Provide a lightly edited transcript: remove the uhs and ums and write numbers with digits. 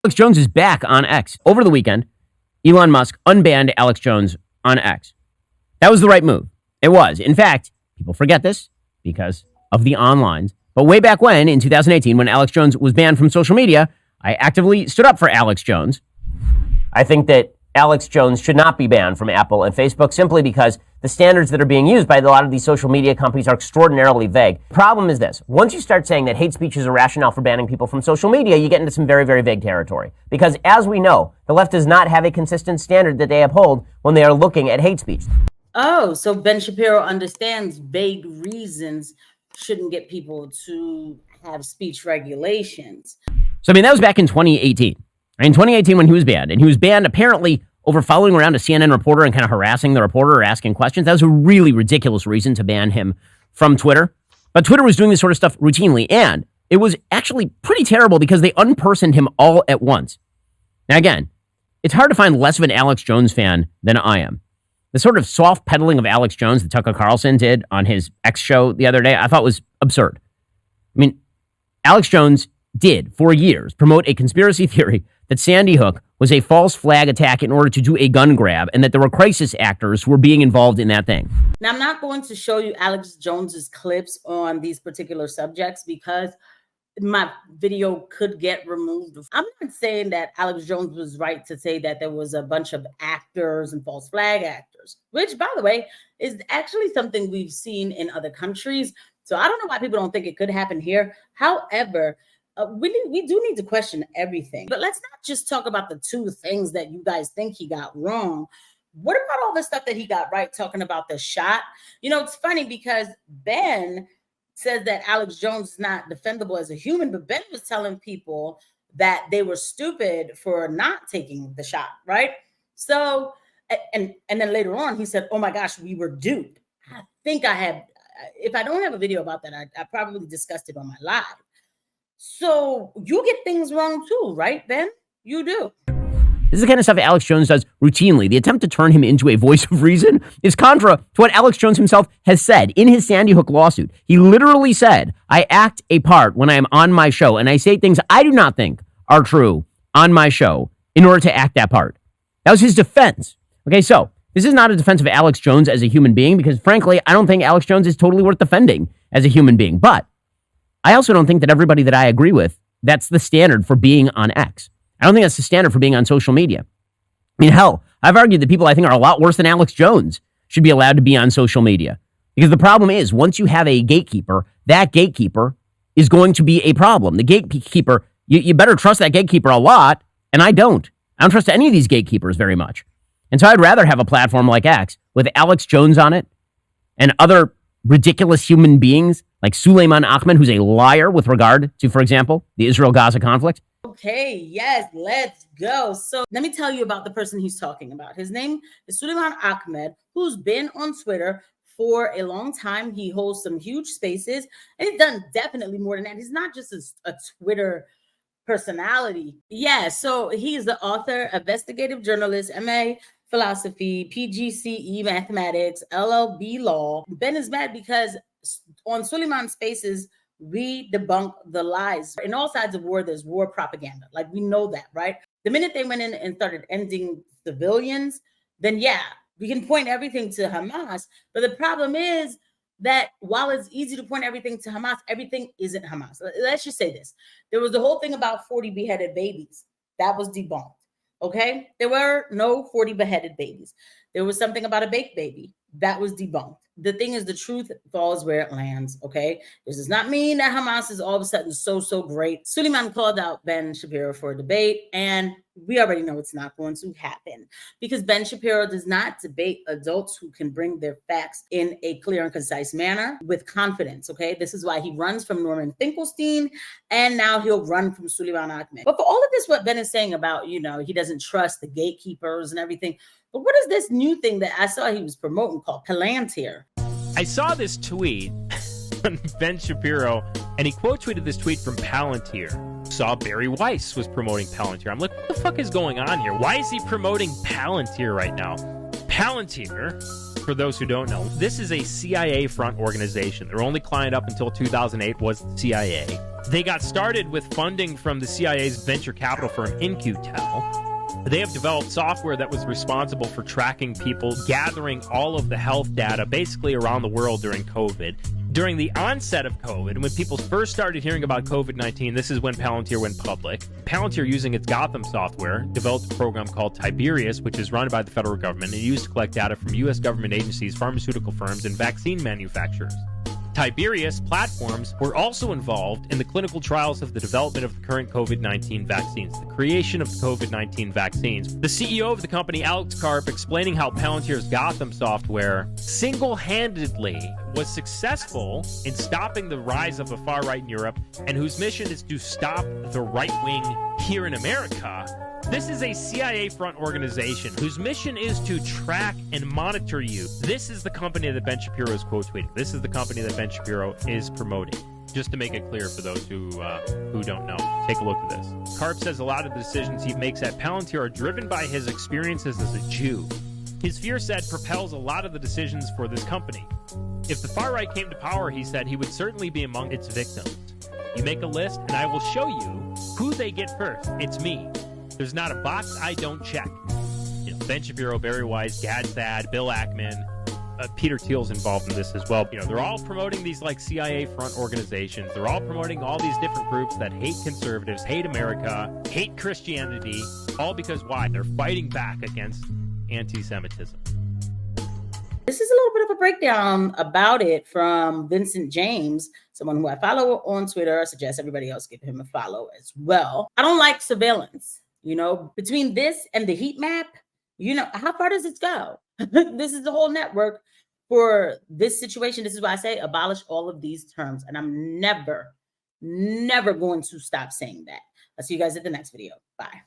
Alex Jones is back on X. Over the weekend, Elon Musk unbanned Alex Jones on X. That was the right move. It was. In fact, people forget this because of the onlines. But way back when, in 2018, when Alex Jones was banned from social media, I actively stood up for Alex Jones. I think that Alex Jones should not be banned from Apple and Facebook simply because the standards that are being used by a lot of these social media companies are extraordinarily vague. The problem is this. Once you start saying that hate speech is a rationale for banning people from social media, you get into some very, very vague territory. Because as we know, the left does not have a consistent standard that they uphold when they are looking at hate speech. Oh, so Ben Shapiro understands vague reasons shouldn't get people to have speech regulations. So, that was back in 2018. In 2018 when he was banned, and he was banned apparently over following around a CNN reporter and kind of harassing the reporter or asking questions. That was a really ridiculous reason to ban him from Twitter. But Twitter was doing this sort of stuff routinely, and it was actually pretty terrible because they unpersoned him all at once. Now, again, it's hard to find less of an Alex Jones fan than I am. The sort of soft peddling of Alex Jones that Tucker Carlson did on his X show the other day, I thought was absurd. Alex Jones did, for years, promote a conspiracy theory that Sandy Hook was a false flag attack in order to do a gun grab, and that there were crisis actors who were being involved in that thing. Now, I'm not going to show you Alex Jones's clips on these particular subjects because my video could get removed. I'm not saying that Alex Jones was right to say that there was a bunch of actors and false flag actors, which, by the way, is actually something we've seen in other countries. So I don't know why people don't think it could happen here. However, we do need to question everything. But let's not just talk about the two things that you guys think he got wrong. What about all the stuff that he got right, talking about the shot? It's funny because Ben says that Alex Jones is not defendable as a human, but Ben was telling people that they were stupid for not taking the shot, right? So, and then later on, he said, oh my gosh, we were duped. I think I have, if I don't have a video about that, I probably discussed it on my live. So you get things wrong too, right, Ben? You do. This is the kind of stuff Alex Jones does routinely. The attempt to turn him into a voice of reason is contra to what Alex Jones himself has said in his Sandy Hook lawsuit. He literally said, I act a part when I am on my show, and I say things I do not think are true on my show in order to act that part. That was his defense. Okay, so this is not a defense of Alex Jones as a human being because, frankly, I don't think Alex Jones is totally worth defending as a human being. But I also don't think that everybody that I agree with, that's the standard for being on X. I don't think that's the standard for being on social media. Hell, I've argued that people I think are a lot worse than Alex Jones should be allowed to be on social media. Because the problem is, once you have a gatekeeper, that gatekeeper is going to be a problem. The gatekeeper, you better trust that gatekeeper a lot, and I don't. I don't trust any of these gatekeepers very much. And so I'd rather have a platform like X with Alex Jones on it and other ridiculous human beings like Suleiman Ahmed, who's a liar with regard to, for example, the Israel-Gaza conflict. Okay, yes, let's go. So let me tell you about the person he's talking about. His name is Suleiman Ahmed, who's been on Twitter for a long time. He holds some huge spaces, and he's done definitely more than that. He's not just a Twitter personality. Yeah, so he's the author, investigative journalist, MA philosophy, PGCE mathematics, LLB law. Ben is mad because on Suleiman Spaces, we debunk the lies. In all sides of war, there's war propaganda. Like, we know that, right? The minute they went in and started ending civilians, then yeah, we can point everything to Hamas. But the problem is that while it's easy to point everything to Hamas, everything isn't Hamas. Let's just say this. There was the whole thing about 40 beheaded babies. That was debunked. Okay? There were no 40 beheaded babies. There was something about a baked baby. That was debunked. The thing is, the truth falls where it lands, okay? This does not mean that Hamas is all of a sudden so great. Suleiman called out Ben Shapiro for a debate, and we already know it's not going to happen because Ben Shapiro does not debate adults who can bring their facts in a clear and concise manner with confidence, okay? This is why he runs from Norman Finkelstein, and now he'll run from Suleiman Ahmed. But for all of this, what Ben is saying about, he doesn't trust the gatekeepers and everything, but what is this new thing that I saw he was promoting called Palantir? I saw this tweet on Ben Shapiro, and he quote tweeted this tweet from Palantir. Saw Barry Weiss was promoting Palantir. I'm like, what the fuck is going on here? Why is he promoting Palantir right now? Palantir For those who don't know, this is a CIA front organization. Their only client up until 2008 was the CIA. They got started with funding from the CIA's venture capital firm In-Q-Tel. They have developed software that was responsible for tracking people, gathering all of the health data basically around the world during COVID. During the onset of COVID, when people first started hearing about COVID-19, this is when Palantir went public. Palantir, using its Gotham software, developed a program called Tiberius, which is run by the federal government and used to collect data from U.S. government agencies, pharmaceutical firms, and vaccine manufacturers. Tiberius platforms were also involved in the clinical trials of the development of the current COVID-19 vaccines, the creation of the COVID-19 vaccines. The CEO of the company, Alex Karp, explaining how Palantir's Gotham software single-handedly was successful in stopping the rise of the far right in Europe, and whose mission is to stop the right wing here in America. This is a CIA front organization whose mission is to track and monitor you. This is the company that Ben Shapiro is quote tweeting. This is the company that Ben Shapiro is promoting. Just to make it clear for those who don't know, take a look at this. Karp says a lot of the decisions he makes at Palantir are driven by his experiences as a Jew. His fear set propels a lot of the decisions for this company. If the far right came to power, he said, he would certainly be among its victims. You make a list and I will show you who they get first. It's me. There's not a box I don't check. You know, Ben Shapiro, Barry Weiss, Gad Thad, Bill Ackman, Peter Thiel's involved in this as well. You know, they're all promoting these like CIA front organizations. They're all promoting all these different groups that hate conservatives, hate America, hate Christianity, all because why? They're fighting back against anti-Semitism. This is a little bit of a breakdown about it from Vincent James, someone who I follow on Twitter. I suggest everybody else give him a follow as well. I don't like surveillance. You know, between this and the heat map, you know, how far does it go? This is the whole network for this situation. This is why I say abolish all of these terms. And I'm never going to stop saying that. I'll see you guys at the next video. Bye.